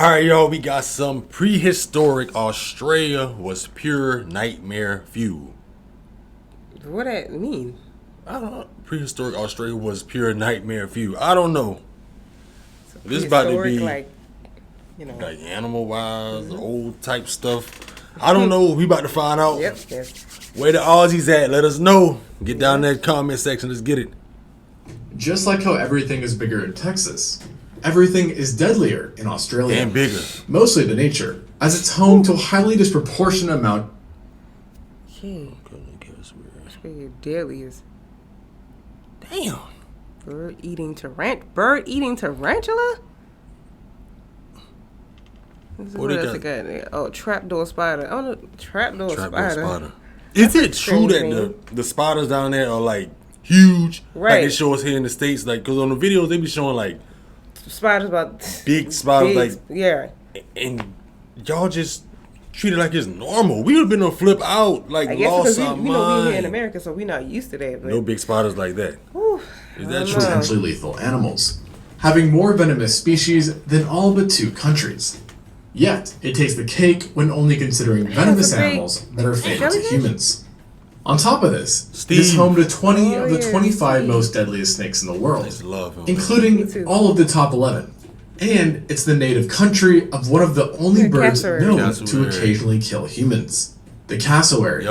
Alright, y'all, we got some prehistoric Australia was pure nightmare fuel. What that mean? I don't know. Prehistoric Australia was pure nightmare fuel. I don't know. So This is about to be like animal wise, old type stuff. I don't know. We about to find out. Yep. Yes. Where the Aussies at? Let us know. Get down in that comment section. Let's get it. Just like how everything is bigger in Texas, everything is deadlier in Australia. And bigger. Mostly the nature, as it's home to a highly disproportionate amount. Okay. That's where your deadliest. Damn. Bird eating tarantula? What else it got? Oh, trapdoor spider. Oh, no, trapdoor spider. Is it true that the spiders down there are like huge? Right. Like they show us here in the States, like because on the videos they be showing like spiders about big spiders, and y'all just treat it like it's normal. We would have been on flip out, like I guess lost because our we mind. here in America, so we're not used to that. But No big spiders like that. Whew, Is that true? Potentially lethal animals, having more venomous species than all but 2 countries. Yet, it takes the cake when only considering venomous animals that are fatal to humans. On top of this, it is home to 20 of the 25 most deadliest snakes in the world, including all of the top 11. And it's the native country of one of the only birds known to occasionally kill humans, the cassowary.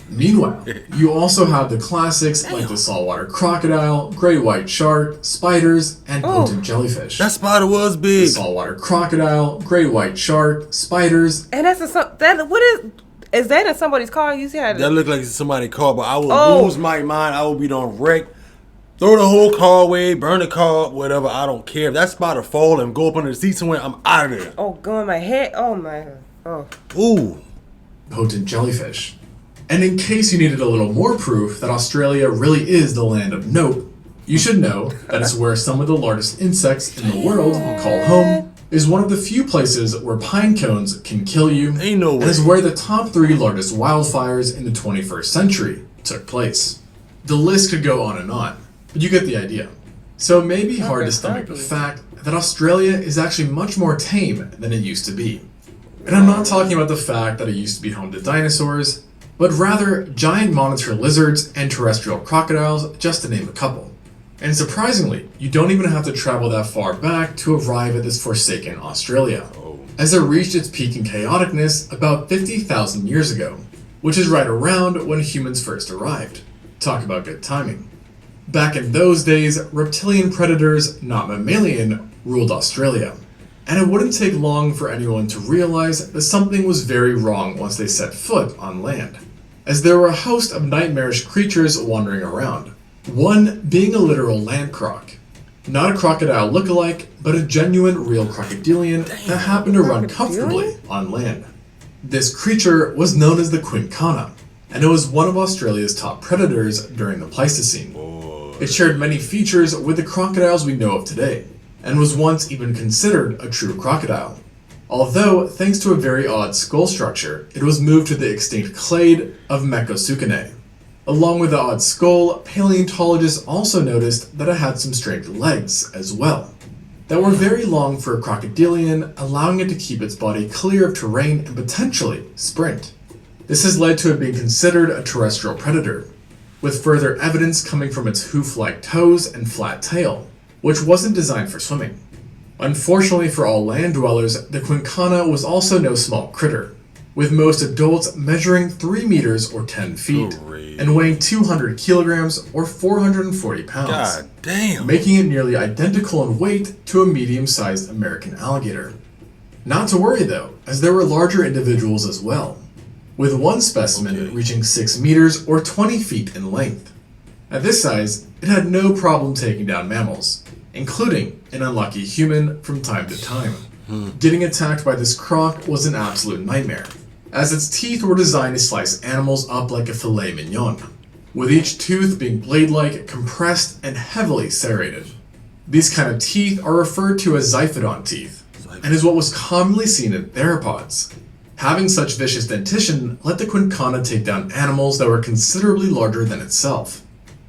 Meanwhile, you also have the classics like the saltwater crocodile, great white shark, spiders, and potent jellyfish. That spider was big. The saltwater crocodile, great white shark, spiders. And that's is that in somebody's car? You see how that looked like somebody's car, but I would lose my mind. I would be done wreck. Throw the whole car away, burn the car, whatever. I don't care. If that spider fall and go up under the seat somewhere, I'm out of there. Oh, go in my head. Oh my. Oh. Ooh. Potent jellyfish. And in case you needed a little more proof that Australia really is the land of nope, you should know that it's where some of the largest insects in the world call home, is one of the few places where pine cones can kill you, Ain't no way. and is where the top 3 largest wildfires in the 21st century took place. The list could go on and on, but you get the idea. So it may be hard to stomach the fact that Australia is actually much more tame than it used to be. And I'm not talking about the fact that it used to be home to dinosaurs, but rather giant monitor lizards and terrestrial crocodiles, just to name a couple. And surprisingly, you don't even have to travel that far back to arrive at this forsaken Australia, as it reached its peak in chaoticness about 50,000 years ago, which is right around when humans first arrived. Talk about good timing. Back in those days, reptilian predators, not mammalian, ruled Australia. And it wouldn't take long for anyone to realize that something was very wrong once they set foot on land, as there were a host of nightmarish creatures wandering around. One being a literal land croc. Not a crocodile look-alike, but a genuine real crocodilian that happened to run comfortably on land. This creature was known as the quincana, and it was one of Australia's top predators during the Pleistocene. It shared many features with the crocodiles we know of today, and was once even considered a true crocodile. Although, thanks to a very odd skull structure, it was moved to the extinct clade of Megalania. Along with the odd skull, paleontologists also noticed that it had some strange legs as well, that were very long for a crocodilian, allowing it to keep its body clear of terrain and potentially sprint. This has led to it being considered a terrestrial predator, with further evidence coming from its hoof-like toes and flat tail, which wasn't designed for swimming. Unfortunately for all land dwellers, the quincana was also no small critter, with most adults measuring 3 meters or 10 feet, and weighing 200 kilograms or 440 pounds, God damn. making it nearly identical in weight to a medium-sized American alligator. Not to worry though, as there were larger individuals as well, with one specimen reaching 6 meters or 20 feet in length. At this size, it had no problem taking down mammals, including an unlucky human from time to time. Getting attacked by this croc was an absolute nightmare, as its teeth were designed to slice animals up like a filet mignon, with each tooth being blade-like, compressed, and heavily serrated. These kind of teeth are referred to as zyphodon teeth, and is what was commonly seen in theropods. Having such vicious dentition let the quincana take down animals that were considerably larger than itself,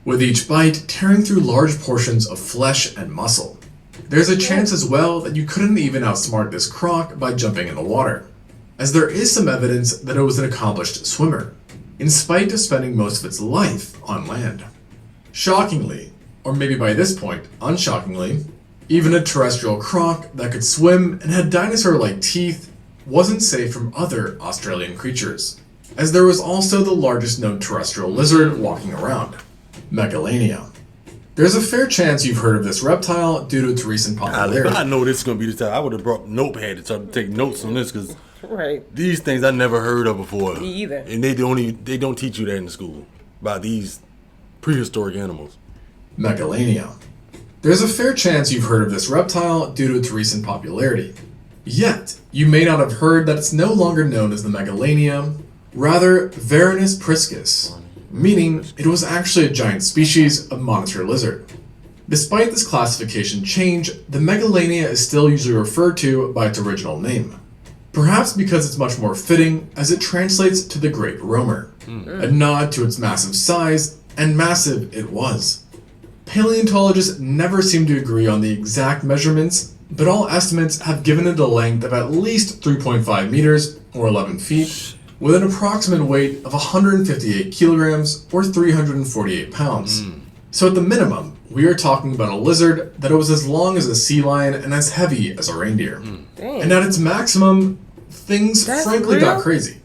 with each bite tearing through large portions of flesh and muscle. there's a chance as well that you couldn't even outsmart this croc by jumping in the water, as there is some evidence that it was an accomplished swimmer, in spite of spending most of its life on land. Shockingly, or maybe by this point, unshockingly, even a terrestrial croc that could swim and had dinosaur-like teeth wasn't safe from other Australian creatures, as there was also the largest known terrestrial lizard walking around, Megalania. There's a fair chance you've heard of this reptile due to its recent popularity. If I know this is going to be the time, I would have brought notepad to try to take notes on this, because Right. these things I never heard of before. Me either. And they don't teach you that in school about these prehistoric animals. Megalania. There's a fair chance you've heard of this reptile due to its recent popularity. Yet, you may not have heard that it's no longer known as the Megalania, rather Venomous priscus, meaning it was actually a giant species of monitor lizard. Despite this classification change, the Megalania is still usually referred to by its original name. Perhaps because it's much more fitting as it translates to the Great Roamer, a nod to its massive size, and massive it was. Paleontologists never seem to agree on the exact measurements, but all estimates have given it a length of at least 3.5 meters, or 11 feet, with an approximate weight of 158 kilograms, or 348 pounds. So at the minimum, we are talking about a lizard that was as long as a sea lion and as heavy as a reindeer. Dang. And at its maximum, things That's frankly real? got crazy,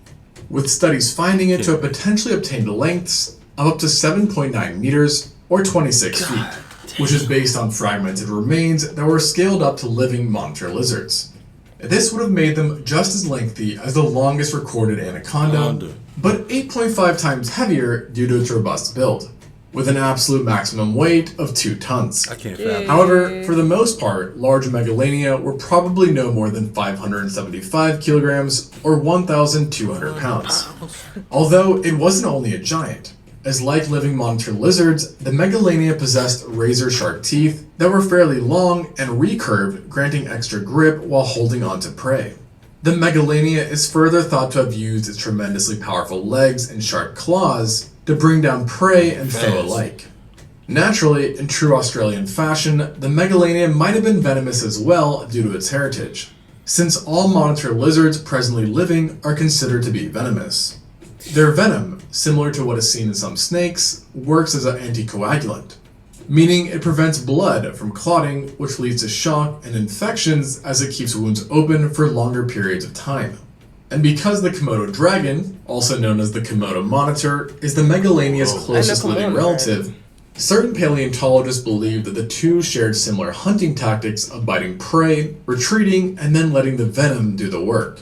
with studies finding it to have potentially obtained lengths of up to 7.9 meters, or 26 feet, which is based on fragmented remains that were scaled up to living monitor lizards. This would have made them just as lengthy as the longest recorded anaconda, but 8.5 times heavier due to its robust build, with an absolute maximum weight of 2 tons. I can't fathom. However, for the most part, large Megalania were probably no more than 575 kilograms, or 1,200 pounds. Although it wasn't only a giant, as like living monitor lizards, the Megalania possessed razor-sharp teeth that were fairly long and recurved, granting extra grip while holding onto prey. The Megalania is further thought to have used its tremendously powerful legs and sharp claws to bring down prey and foe alike. Naturally, in true Australian fashion, the Megalania might have been venomous as well due to its heritage, since all monitor lizards presently living are considered to be venomous. Their venom, similar to what is seen in some snakes, works as an anticoagulant, meaning it prevents blood from clotting, which leads to shock and infections as it keeps wounds open for longer periods of time. And because the Komodo dragon, also known as the Komodo monitor, is the Megalania's closest living relative, certain paleontologists believe that the two shared similar hunting tactics of biting prey, retreating, and then letting the venom do the work.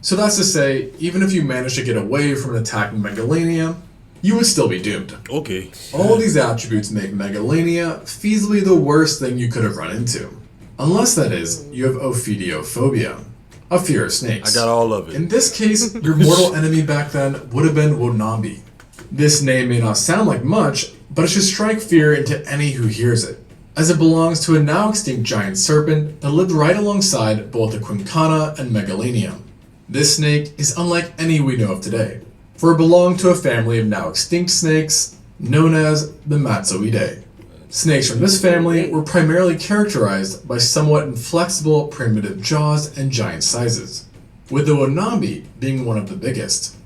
So that's to say, even if you managed to get away from an attacking Megalania, you would still be doomed. Okay. All these attributes make Megalania feasibly the worst thing you could have run into. Unless, that is, you have ophidiophobia, a fear of snakes. I got all of it. In this case, your mortal enemy back then would have been Wonabi. This name may not sound like much, but it should strike fear into any who hears it, as it belongs to a now extinct giant serpent that lived right alongside both the Quincana and Megalania. This snake is unlike any we know of today, for it belonged to a family of now extinct snakes known as the Matsoidae. Snakes from this family were primarily characterized by somewhat inflexible primitive jaws and giant sizes, with the Wonabi being one of the biggest.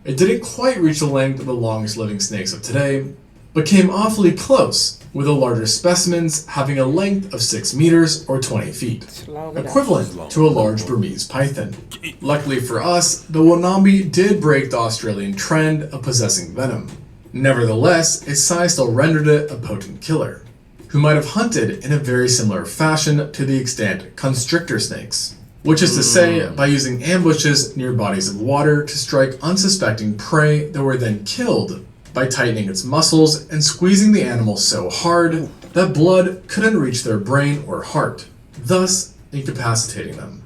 It didn't quite reach the length of the longest living snakes of today, but came awfully close, with the larger specimens having a length of 6 meters or 20 feet, equivalent to a large Burmese python. Luckily for us, the Wonabi did break the Australian trend of possessing venom. Nevertheless, its size still rendered it a potent killer, who might have hunted in a very similar fashion to the extant constrictor snakes, which is to say, by using ambushes near bodies of water to strike unsuspecting prey that were then killed by tightening its muscles and squeezing the animal so hard that blood couldn't reach their brain or heart, thus incapacitating them.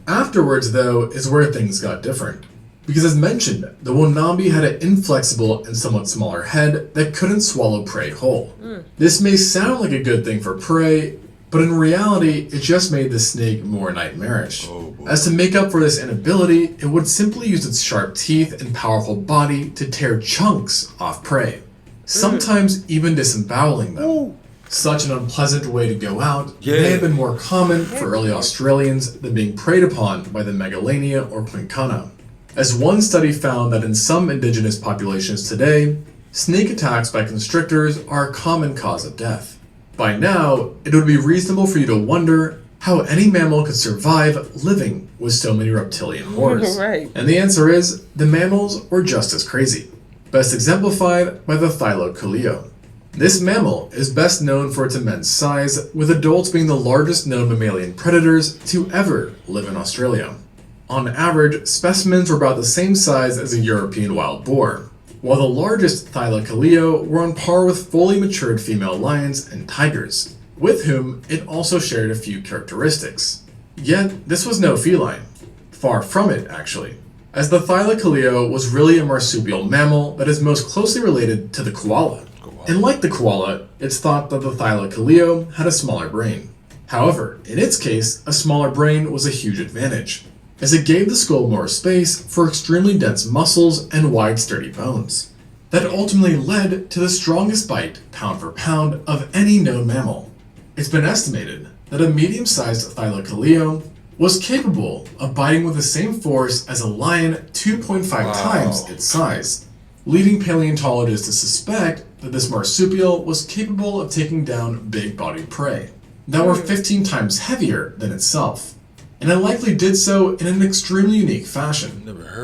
Afterwards, though, is where things got different. Because as mentioned, the Wonabi had an inflexible and somewhat smaller head that couldn't swallow prey whole. This may sound like a good thing for prey, but in reality, it just made the snake more nightmarish. As to make up for this inability, it would simply use its sharp teeth and powerful body to tear chunks off prey, sometimes even disemboweling them. Such an unpleasant way to go out may have been more common for early Australians than being preyed upon by the Megalania or quincana. As one study found that in some indigenous populations today, snake attacks by constrictors are a common cause of death. By now, it would be reasonable for you to wonder how any mammal could survive living with so many reptilian horrors. Right. And the answer is, the mammals were just as crazy. Best exemplified by the thylacoleo. This mammal is best known for its immense size, with adults being the largest known mammalian predators to ever live in Australia. On average, specimens were about the same size as a European wild boar, while the largest thylacoleo were on par with fully matured female lions and tigers, with whom it also shared a few characteristics. Yet, this was no feline. Far from it, actually, as the thylacoleo was really a marsupial mammal that is most closely related to the koala. And like the koala, it's thought that the thylacoleo had a smaller brain. However, in its case, a smaller brain was a huge advantage, as it gave the skull more space for extremely dense muscles and wide sturdy bones. That ultimately led to the strongest bite, pound for pound, of any known mammal. It's been estimated that a medium-sized thylacoleo was capable of biting with the same force as a lion 2.5 times its size, leading paleontologists to suspect that this marsupial was capable of taking down big-bodied prey that were 15 times heavier than itself, and it likely did so in an extremely unique fashion,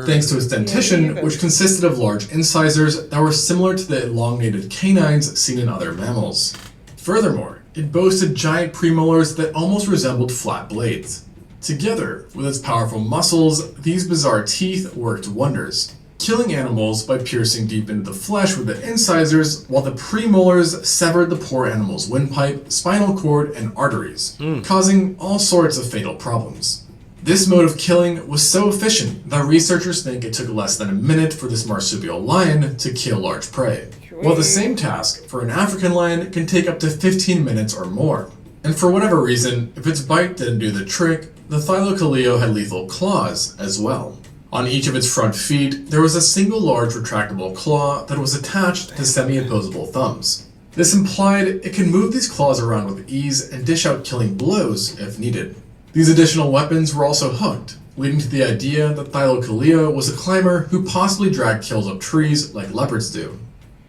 thanks to its dentition, which consisted of large incisors that were similar to the elongated canines seen in other mammals. Furthermore, it boasted giant premolars that almost resembled flat blades. Together with its powerful muscles, these bizarre teeth worked wonders, killing animals by piercing deep into the flesh with the incisors, while the premolars severed the poor animal's windpipe, spinal cord, and arteries, causing all sorts of fatal problems. This mode of killing was so efficient that researchers think it took less than a minute for this marsupial lion to kill large prey, while the same task for an African lion can take up to 15 minutes or more. And for whatever reason, if its bite didn't do the trick, the thylacoleo had lethal claws as well. On each of its front feet, there was a single large retractable claw that was attached to semi-opposable thumbs. This implied it could move these claws around with ease and dish out killing blows if needed. These additional weapons were also hooked, leading to the idea that thylacoleo was a climber who possibly dragged kills up trees like leopards do.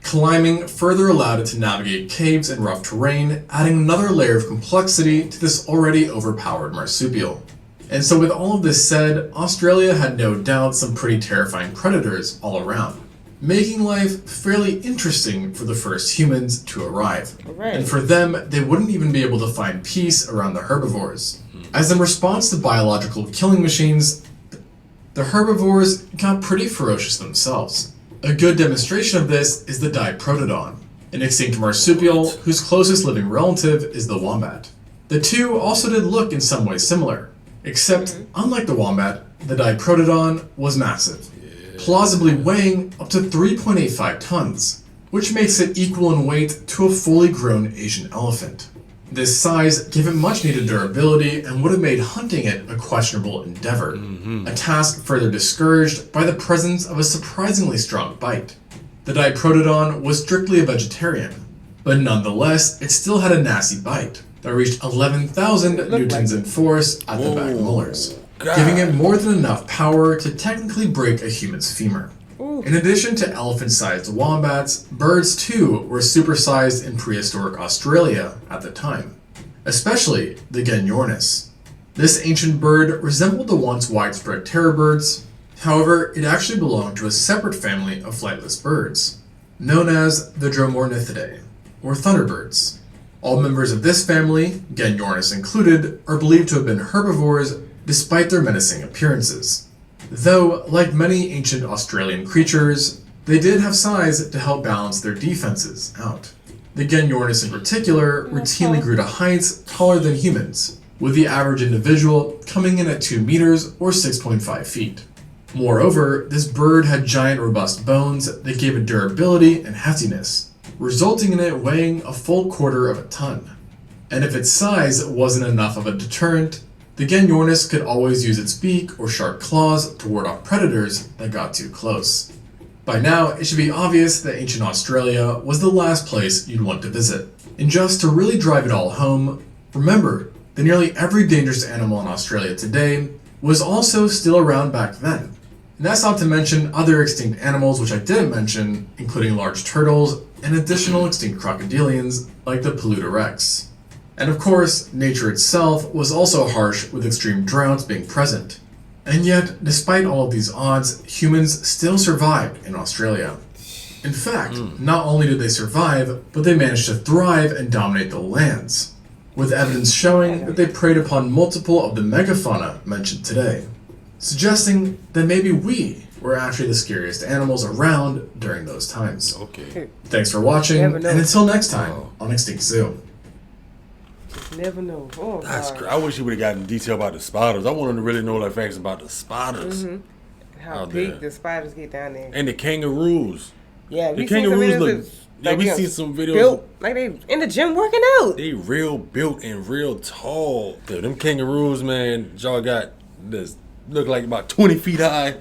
Climbing further allowed it to navigate caves and rough terrain, adding another layer of complexity to this already overpowered marsupial. And so with all of this said, Australia had no doubt some pretty terrifying predators all around, making life fairly interesting for the first humans to arrive. Right. And for them, they wouldn't even be able to find peace around the herbivores. As in response to biological killing machines, the herbivores got pretty ferocious themselves. A good demonstration of this is the Diprotodon, an extinct marsupial whose closest living relative is the wombat. The two also did look in some ways similar, except, unlike the wombat, the Diprotodon was massive, plausibly weighing up to 3.85 tons, which makes it equal in weight to a fully grown Asian elephant. This size gave it much needed durability and would have made hunting it a questionable endeavor, a task further discouraged by the presence of a surprisingly strong bite. The Diprotodon was strictly a vegetarian, but nonetheless, it still had a nasty bite that reached 11,000 newtons in force at the back molars, giving it more than enough power to technically break a human's femur. In addition to elephant-sized wombats, birds too were supersized in prehistoric Australia at the time, especially the Genyornis. This ancient bird resembled the once widespread terror birds. However, it actually belonged to a separate family of flightless birds, known as the Dromornithidae, or thunderbirds. All members of this family, Genyornis included, are believed to have been herbivores despite their menacing appearances. Though, like many ancient Australian creatures, they did have size to help balance their defenses out. The Genyornis in particular routinely grew to heights taller than humans, with the average individual coming in at 2 meters or 6.5 feet. Moreover, this bird had giant robust bones that gave it durability and heftiness, resulting in it weighing a full quarter of a ton. And if its size wasn't enough of a deterrent, the Genyornis could always use its beak or sharp claws to ward off predators that got too close. By now, it should be obvious that ancient Australia was the last place you'd want to visit. And just to really drive it all home, remember that nearly every dangerous animal in Australia today was also still around back then. And that's not to mention other extinct animals which I didn't mention, including large turtles and additional extinct crocodilians like the Prehistoric. And of course, nature itself was also harsh with extreme droughts being present. And yet, despite all of these odds, humans still survived in Australia. In fact, not only did they survive, but they managed to thrive and dominate the lands, with evidence showing that they preyed upon multiple of the megafauna mentioned today, suggesting that maybe we were actually the scariest animals around during those times. Okay. Thanks for watching, and until next time on Extinct Zoo. Never know. Oh, That's I wish you would have gotten detail about the spiders. I wanted to really know like facts about the spiders. How big the spiders get down there. And the kangaroos. Yeah, the kangaroos look. Yeah, we seen some videos. Built, like they in the gym working out. They real built and real tall. Dude, them kangaroos, man, y'all got this look like about 20 feet high.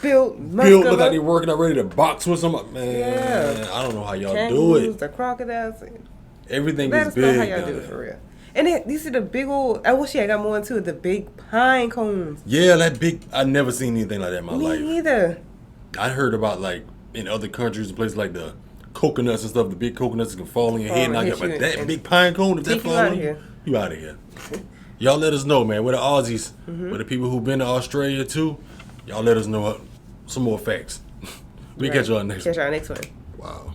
Built, muscular. Look like they working out ready to box with somebody. Man, I don't know how y'all do it. The crocodiles. Everything is big. How y'all do it for real. And then you see the big old. I wish I got more into it. The big pine cones. Yeah, that big. I never seen anything like that in my life. Me neither. I heard about like in other countries and places like the coconuts and stuff. The big coconuts can fall on your head and knock you out. But that big pine cone, if that fall on you, you out of here. Y'all let us know, man. We're the Aussies. We're the people who've been to Australia too. Y'all let us know some more facts. We catch y'all next one. Catch y'all next one. Wow.